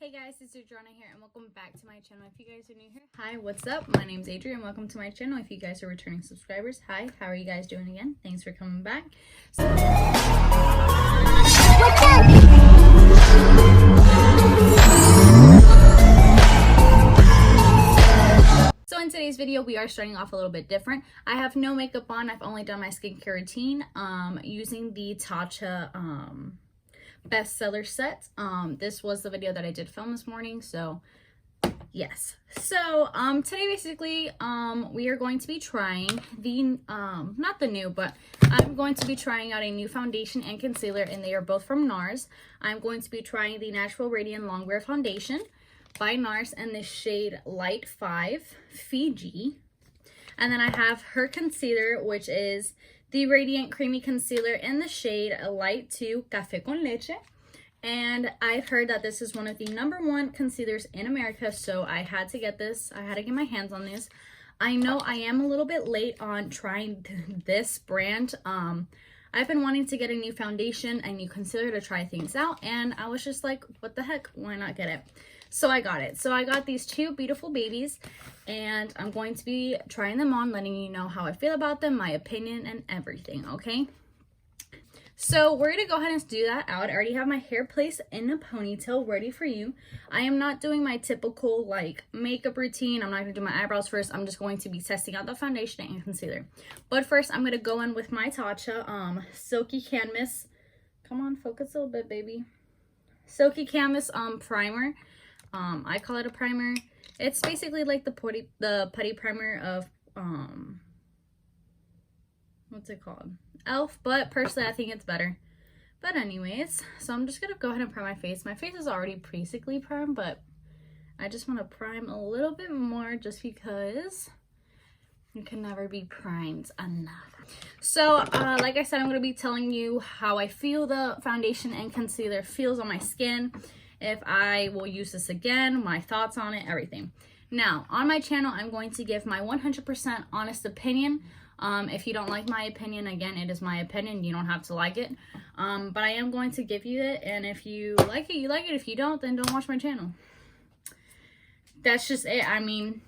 Hey guys, it's Adriana here and welcome back to my channel. If you guys are new here, hi, what's up? My name's Adriana and welcome to my channel. If you guys are returning subscribers, hi, how are you guys doing again? Thanks for coming back. So in today's video, we are starting off a little bit different. I have no makeup on. I've only done my skincare routine using the Tatcha bestseller set. This was the video that I did film this morning, so yes. So today basically we are going to be trying the not the new, but I'm going to be trying out a new foundation and concealer, and they are both from NARS. I'm going to be trying the Natural Radiant Longwear foundation by NARS in the shade Light 5 Fiji, and then I have her concealer, which is the Radiant Creamy Concealer in the shade Light 2 Café con Leche. And I've heard that this is one of the #1 concealers in America, so I had to get this. I had to get my hands on this. I know I am a little bit late on trying this brand. I've been wanting to get a new foundation, a new concealer to try things out, and I was just like, what the heck, why not get it? So I got it. So I got these two beautiful babies, and I'm going to be trying them on, letting you know how I feel about them, my opinion, and everything, okay? So we're going to go ahead and do that out. I already have my hair placed in a ponytail ready for you. I am not doing my typical like makeup routine. I'm not going to do my eyebrows first. I'm just going to be testing out the foundation and concealer. But first, I'm going to go in with my Tatcha Silky Canvas. Come on, focus a little bit, baby. Silky Canvas primer. I call it a primer. It's basically like the putty primer of what's it called? Elf, but personally I think it's better. But anyways, so I'm just gonna go ahead and prime my face. My face is already basically primed, but I just want to prime a little bit more just because you can never be primed enough. So like I said, I'm going to be telling you how I feel the foundation and concealer feels on my skin, if I will use this again, my thoughts on it, everything. Now, on my channel, I'm going to give my 100% honest opinion. If you don't like my opinion, again, it is my opinion. You don't have to like it. But I am going to give you it, and if you like it, you like it. If you don't, then don't watch my channel. That's just it. I mean,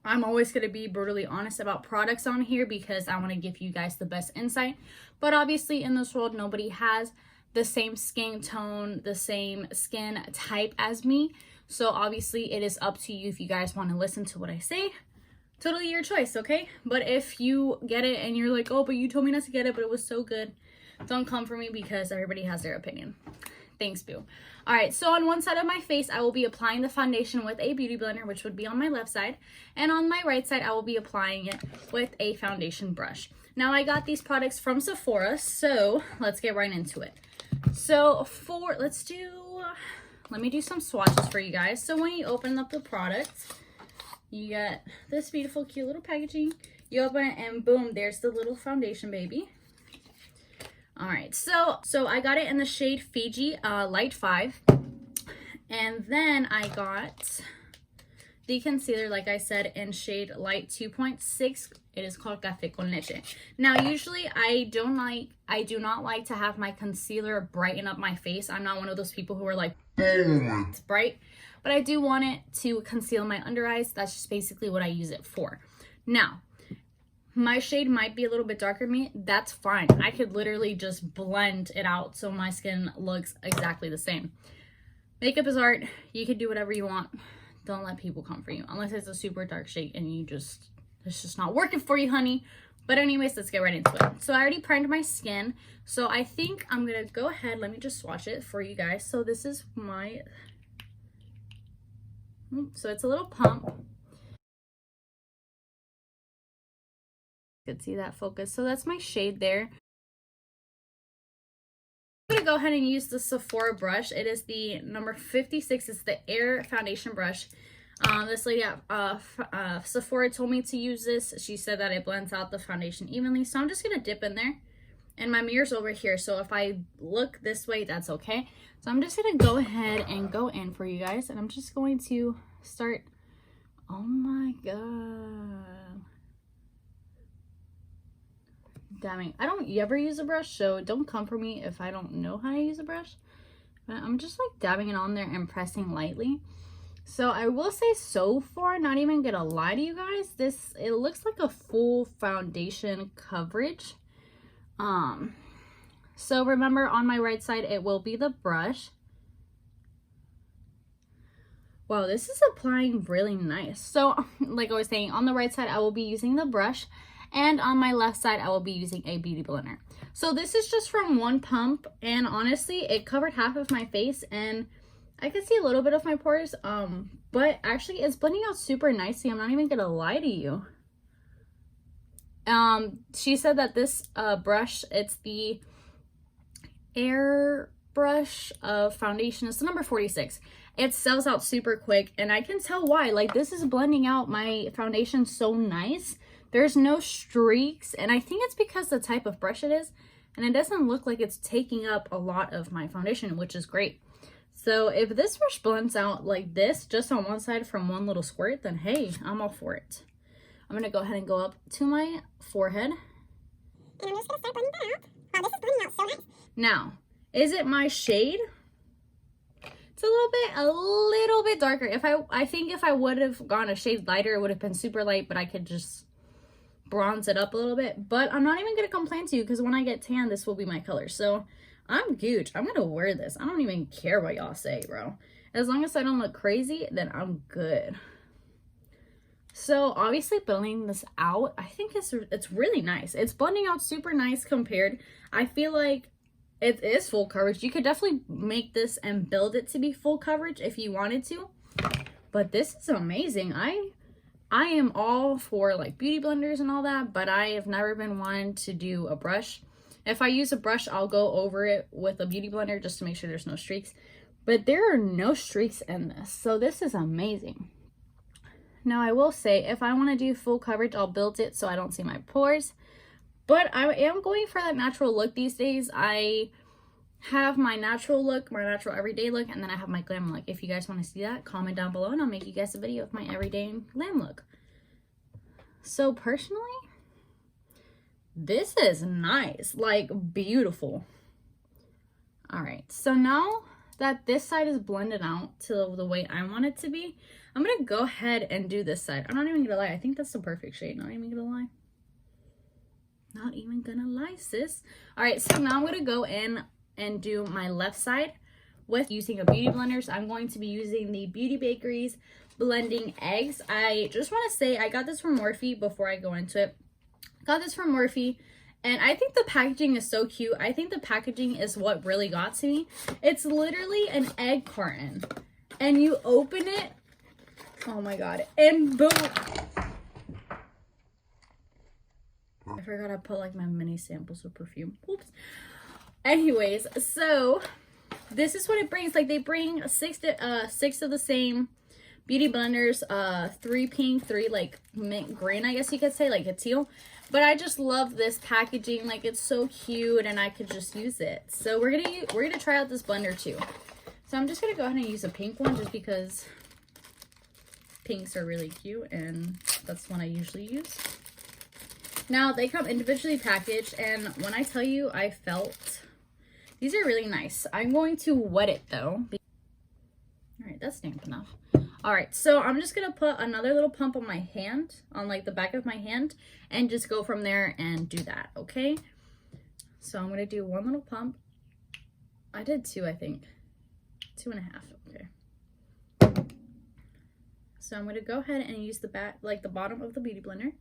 I'm always going to be brutally honest about products on here because I want to give you guys the best insight. But obviously, in this world, nobody has the same skin tone, the same skin type as me. So obviously it is up to you if you guys want to listen to what I say. Totally your choice, okay? But if you get it and you're like, oh, but you told me not to get it, but it was so good, don't come for me because everybody has their opinion. Thanks, boo. All right, so on one side of my face, I will be applying the foundation with a beauty blender, which would be on my left side. And on my right side, I will be applying it with a foundation brush. Now, I got these products from Sephora, so let's get right into it. So let me do some swatches for you guys. So when you open up the product, you get this beautiful, cute little packaging. You open it and boom, there's the little foundation baby. All right, so I got it in the shade Fiji Light 5. And then I got the concealer, like I said, in shade Light 2.6. It is called Café con Leche. Now, usually I do not like to have my concealer brighten up my face. I'm not one of those people who are like, it's bright. But I do want it to conceal my under eyes. That's just basically what I use it for. Now, my shade might be a little bit darker than me. That's fine. I could literally just blend it out so my skin looks exactly the same. Makeup is art. You can do whatever you want. Don't let people come for you. Unless it's a super dark shade and it's just not working for you, honey. But anyways, let's get right into it. So I already primed my skin. So I think I'm going to go ahead. Let me just swatch it for you guys. So this is my... So it's a little pump. You can see that focus. So that's my shade there. I'm going to go ahead and use the Sephora brush. It is the number 56. It's the Air Foundation brush. This lady at Sephora told me to use this. She said that it blends out the foundation evenly. So I'm just going to dip in there. And my mirror's over here. So if I look this way, that's okay. So I'm just going to go ahead and go in for you guys. And I'm just going to start. Oh my God. Damn it. I don't ever use a brush. So don't come for me if I don't know how to use a brush. But I'm just like dabbing it on there and pressing lightly. So I will say so far, not even gonna lie to you guys, it looks like a full foundation coverage. So remember, on my right side it will be the brush. Wow, this is applying really nice. So like I was saying, on the right side I will be using the brush, and on my left side I will be using a beauty blender. So this is just from one pump, and honestly it covered half of my face and I can see a little bit of my pores, but actually it's blending out super nicely. I'm not even gonna lie to you. She said that this brush, it's the Air Brush foundation. It's the number 46. It sells out super quick, and I can tell why. Like, this is blending out my foundation so nice. There's no streaks, and I think it's because the type of brush it is, and it doesn't look like it's taking up a lot of my foundation, which is great. So if this brush blends out like this, just on one side from one little squirt, then hey, I'm all for it. I'm gonna go ahead and go up to my forehead. And I'm just gonna start blending that out. Wow, this is blending out so nice. Now, is it my shade? It's a little bit darker. I think if I would have gone a shade lighter, it would have been super light, but I could just bronze it up a little bit. But I'm not even gonna complain to you, because when I get tan, this will be my color. So I'm good. I'm gonna wear this. I don't even care what y'all say, bro. As long as I don't look crazy, then I'm good. So obviously blending this out, I think it's really nice. It's blending out super nice compared. I feel like it is full coverage. You could definitely make this and build it to be full coverage if you wanted to. But this is amazing. I am all for like beauty blenders and all that, but I have never been one to do a brush. If I use a brush, I'll go over it with a beauty blender just to make sure there's no streaks. But there are no streaks in this, so this is amazing. Now, I will say, if I want to do full coverage, I'll build it so I don't see my pores. But I am going for that natural look these days. I have my natural look, my natural everyday look, and then I have my glam look. If you guys want to see that, comment down below and I'll make you guys a video of my everyday glam look. So personally, this is nice, like beautiful. All right, so now that this side is blended out to the way I want it to be, I'm gonna go ahead and do this side. I'm not even gonna lie, I think that's the perfect shade. Not even gonna lie. Not even gonna lie, sis. All right, so now I'm gonna go in and do my left side with using a beauty blender. So I'm going to be using the Beauty Bakeries Blending Eggs. I just want to say I got this from Morphe before I go into it. Got this from Morphe, and I think the packaging is so cute. I think the packaging is what really got to me. It's literally an egg carton, and you open it, oh my god, and boom. I forgot I put like my mini samples of perfume. Oops. Anyways, so this is what it brings. Like, they bring six of the same beauty blenders, 3 pink, 3 like mint green, I guess you could say, like a teal. But I just love this packaging. Like, it's so cute, and I could just use it. So we're gonna try out this blender too. So I'm just gonna go ahead and use a pink one, just because pinks are really cute, and that's one I usually use. Now, they come individually packaged, and when I tell you, I felt these are really nice. I'm going to wet it though. All right, that's damp enough. All right, so I'm just gonna put another little pump on my hand, on like the back of my hand, and just go from there and do that, okay? So I'm gonna do one little pump. I did 2, I think. 2.5, okay. So I'm gonna go ahead and use the back, like the bottom of the beauty blender,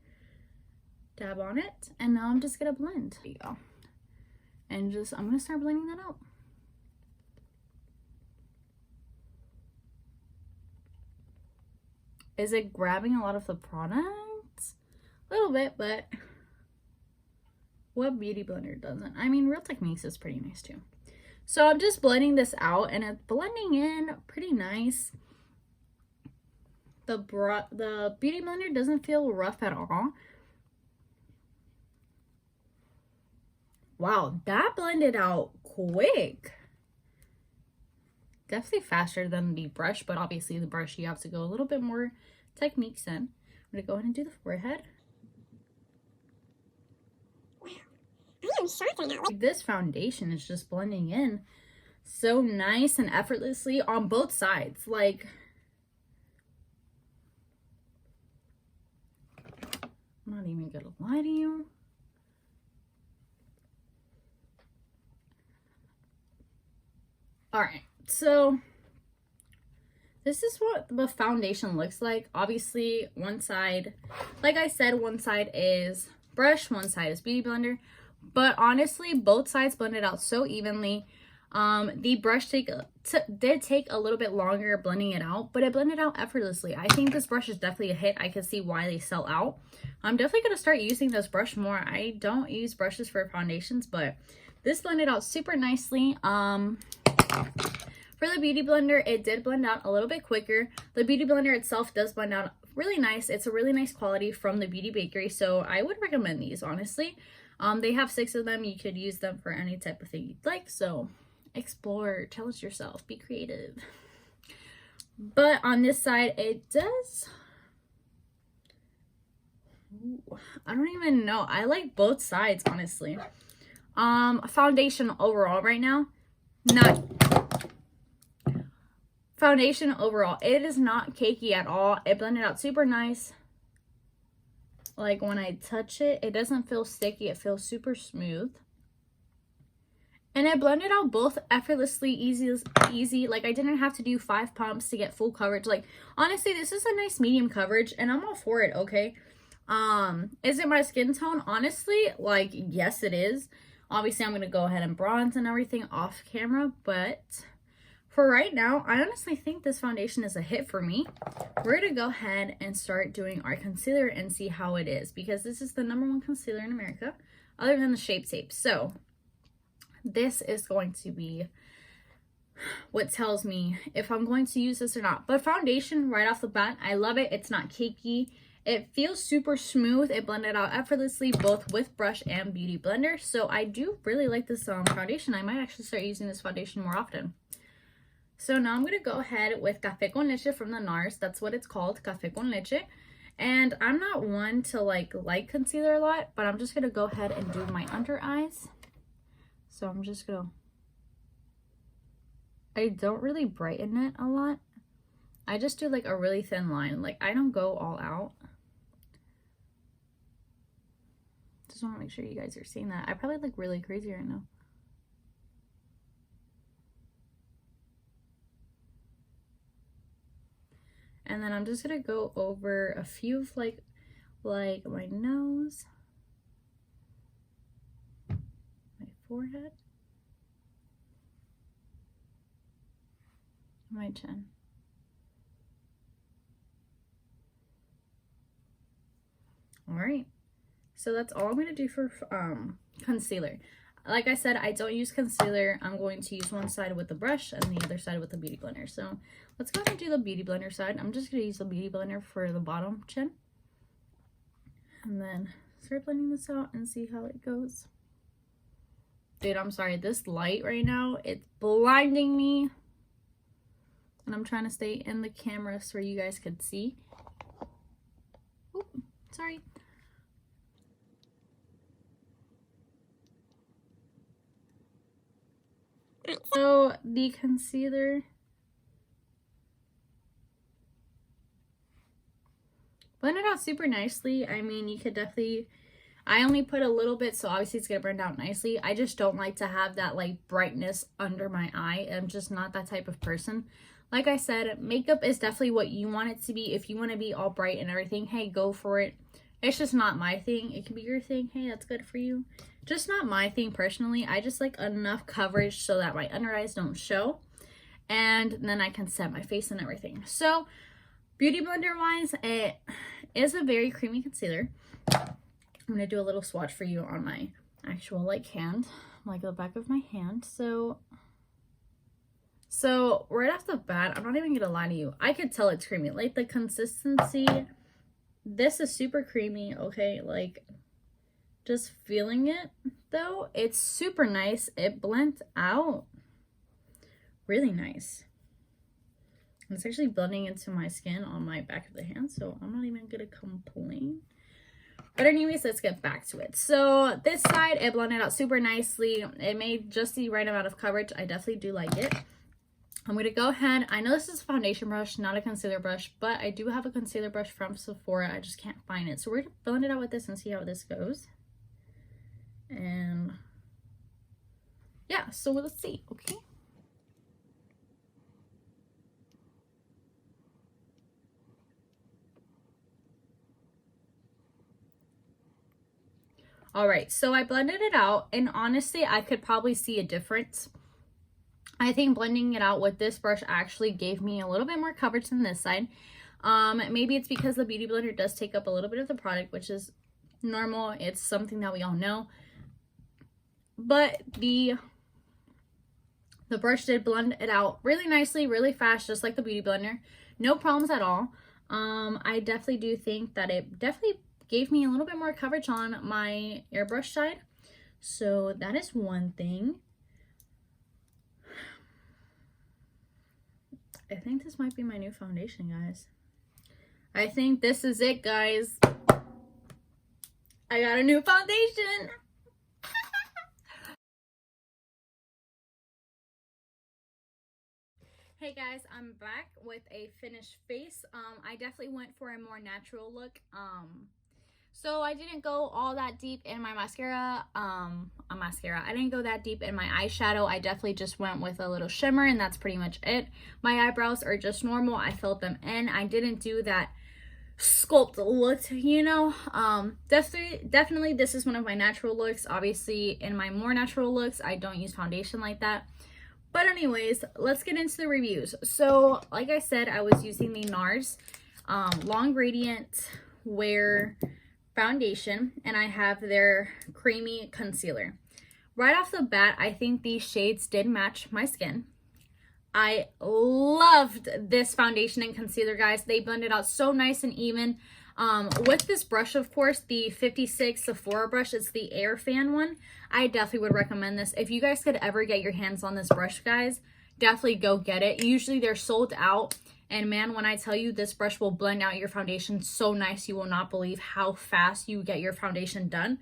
dab on it, and now I'm just gonna blend. There you go. And I'm gonna start blending that out. Is it grabbing a lot of the products? A little bit, but what beauty blender doesn't? I mean, Real Techniques is pretty nice too. So I'm just blending this out, and it's blending in pretty nice. The beauty blender doesn't feel rough at all. Wow, that blended out quick. Definitely faster than the brush, but obviously the brush you have to go a little bit more techniques in. I'm gonna go ahead and do the forehead. Wow, I am shocked right now. This foundation is just blending in so nice and effortlessly on both sides. Like, I'm not even gonna lie to you. All right, so this is what the foundation looks like. Obviously, one side, like I said, one side is brush, one side is beauty blender. But honestly, both sides blended out so evenly. The brush did take a little bit longer blending it out, but it blended out effortlessly. I think this brush is definitely a hit. I can see why they sell out. I'm definitely going to start using this brush more. I don't use brushes for foundations, but this blended out super nicely. For the beauty blender, it did blend out a little bit quicker. The beauty blender itself does blend out really nice. It's a really nice quality from the Beauty Bakery, so I would recommend these, honestly. They have 6 of them. You could use them for any type of thing you'd like, so explore, challenge yourself, be creative. But on this side, it does... Ooh, I don't even know. I like both sides, honestly. Foundation overall right now, Foundation overall, it is not cakey at all. It blended out super nice. Like, when I touch it, it doesn't feel sticky. It feels super smooth. And it blended out both effortlessly, easy. Like, I didn't have to do 5 pumps to get full coverage. Like, honestly, this is a nice medium coverage, and I'm all for it, okay? Is it my skin tone? Honestly, like, yes, it is. Obviously, I'm going to go ahead and bronze and everything off camera, but... for right now, I honestly think this foundation is a hit for me. We're going to go ahead and start doing our concealer and see how it is, because this is the #1 concealer in America, other than the Shape Tape. So this is going to be what tells me if I'm going to use this or not. But foundation, right off the bat, I love it. It's not cakey. It feels super smooth. It blended out effortlessly, both with brush and beauty blender. So I do really like this foundation. I might actually start using this foundation more often. So now I'm going to go ahead with Café con Leche from the NARS. That's what it's called, Café con Leche. And I'm not one to like concealer a lot, but I'm just going to go ahead and do my under eyes. So I'm just going to... I don't really brighten it a lot. I just do like a really thin line. Like, I don't go all out. Just want to make sure you guys are seeing that. I probably look really crazy right now. And then I'm just gonna go over a few of like my nose, my forehead, my chin. All right, so that's all I'm gonna do for concealer. Like I said, I don't use concealer. I'm going to use one side with the brush and the other side with the beauty blender. So let's go ahead and do the beauty blender side. I'm just going to use the beauty blender for the bottom chin. And then start blending this out and see how it goes. Dude, I'm sorry. This light right now, it's blinding me. And I'm trying to stay in the camera so you guys could see. Ooh, sorry. So the concealer blended out super nicely. I mean, you could definitely... I only put a little bit, so obviously it's going to blend out nicely. I just don't like to have that like brightness under my eye. I'm just not that type of person. Like I said, makeup is definitely what you want it to be. If you want to be all bright and everything, hey, go for it. It's just not my thing. It can be your thing. Hey, that's good for you. Just not my thing personally. I just like enough coverage so that my under eyes don't show. And then I can set my face and everything. So, beauty blender wise, it is a very creamy concealer. I'm going to do a little swatch for you on my actual like hand. Like the back of my hand. So right off the bat, I'm not even going to lie to you. I could tell it's creamy. Like the consistency... This is super creamy, okay? Like, just feeling it, though, it's super nice. It blends out really nice. And it's actually blending into my skin on my back of the hand, so I'm not even gonna complain. But anyways, let's get back to it. So this side, it blended out super nicely. It made just the right amount of coverage. I definitely do like it. I'm going to go ahead. I know this is a foundation brush, not a concealer brush, but I do have a concealer brush from Sephora. I just can't find it. So we're going to blend it out with this and see how this goes. And yeah, so let's see, okay? All right, so I blended it out, and honestly, I could probably see a difference. I think blending it out with this brush actually gave me a little bit more coverage than this side. Maybe it's because the Beauty Blender does take up a little bit of the product, which is normal. It's something that we all know. But the brush did blend it out really nicely, really fast, just like the Beauty Blender. No problems at all. I definitely do think that it definitely gave me a little bit more coverage on my airbrush side. So that is one thing. I think this might be my new foundation, guys. I think this is it, guys. I got a new foundation. Hey guys, I'm back with a finished face. I definitely went for a more natural look. So I didn't go all that deep in my mascara. I didn't go that deep in my eyeshadow. I definitely just went with a little shimmer, and that's pretty much it. My eyebrows are just normal. I filled them in. I didn't do that sculpt look, you know. Definitely this is one of my natural looks. Obviously, in my more natural looks, I don't use foundation like that. But anyways, let's get into the reviews. So like I said, I was using the NARS Long Gradient Wear foundation, and I have their creamy concealer. Right off the bat, I think these shades did match my skin. I loved this foundation and concealer, guys. They blended out so nice and even. With this brush, of course, the 56 Sephora brush, it's the air fan one. I definitely would recommend this. If you guys could ever get your hands on this brush, guys, definitely go get it. Usually they're sold out. And man, when I tell you, this brush will blend out your foundation so nice, you will not believe how fast you get your foundation done.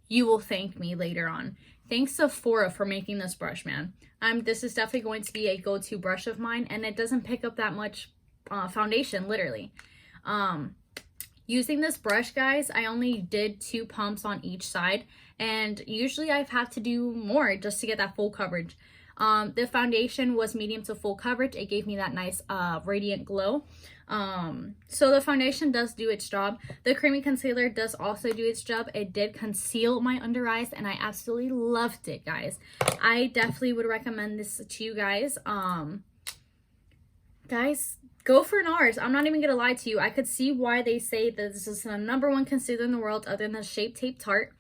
You will thank me later on. Thanks Sephora for making this brush, man. This is definitely going to be a go-to brush of mine, and it doesn't pick up that much foundation, literally. Using this brush, guys, I only did 2 pumps on each side, and usually I've had to do more just to get that full coverage. The foundation was medium to full coverage. It gave me that nice radiant glow. So the foundation does do its job. The creamy concealer does also do its job. It did conceal my under eyes, and I absolutely loved it, guys. I definitely would recommend this to you guys. Guys, go for NARS. I'm not even gonna lie to you. I could see why they say that this is the #1 concealer in the world other than the Shape Tape Tarte.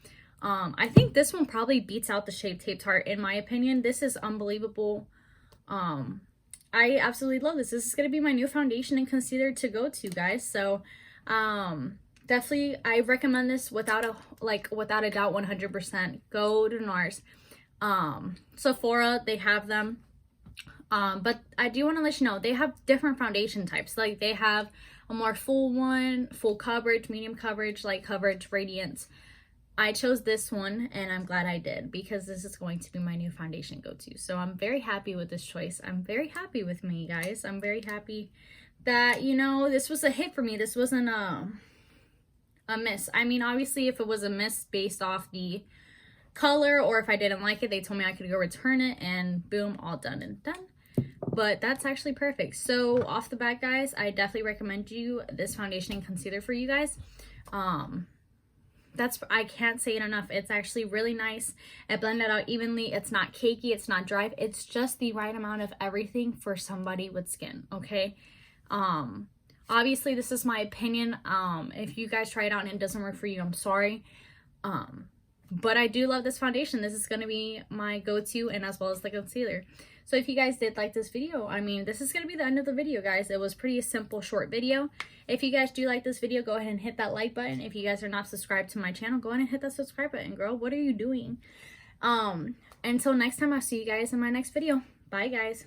I think this one probably beats out the Shape Tape Tarte in my opinion. This is unbelievable. I absolutely love this. This is going to be my new foundation and concealer to go to, guys. So definitely I recommend this without a doubt, 100%. Go to NARS. Sephora, they have them. But I do want to let you know, they have different foundation types. Like they have a more full one, full coverage, medium coverage, light coverage, radiance. I chose this one, and I'm glad I did, because this is going to be my new foundation go-to. So I'm very happy with this choice. I'm very happy with me, guys. I'm very happy that, you know, this was a hit for me. This wasn't a miss. I mean, obviously, if it was a miss based off the color, or if I didn't like it, they told me I could go return it, and boom, all done and done. But that's actually perfect. So off the bat, guys, I definitely recommend you this foundation and concealer for you guys. I can't say it enough. It's actually really nice. It blended out evenly. It's not cakey. It's not dry. It's just the right amount of everything for somebody with skin, okay? Obviously, this is my opinion. If you guys try it out and it doesn't work for you, I'm sorry. But I do love this foundation. This is going to be my go-to, and as well as the concealer. So if you guys did like this video, I mean, this is going to be the end of the video, guys. It was pretty simple, short video. If you guys do like this video, go ahead and hit that like button. If you guys are not subscribed to my channel, go ahead and hit that subscribe button, girl. What are you doing? Until next time, I'll see you guys in my next video. Bye, guys.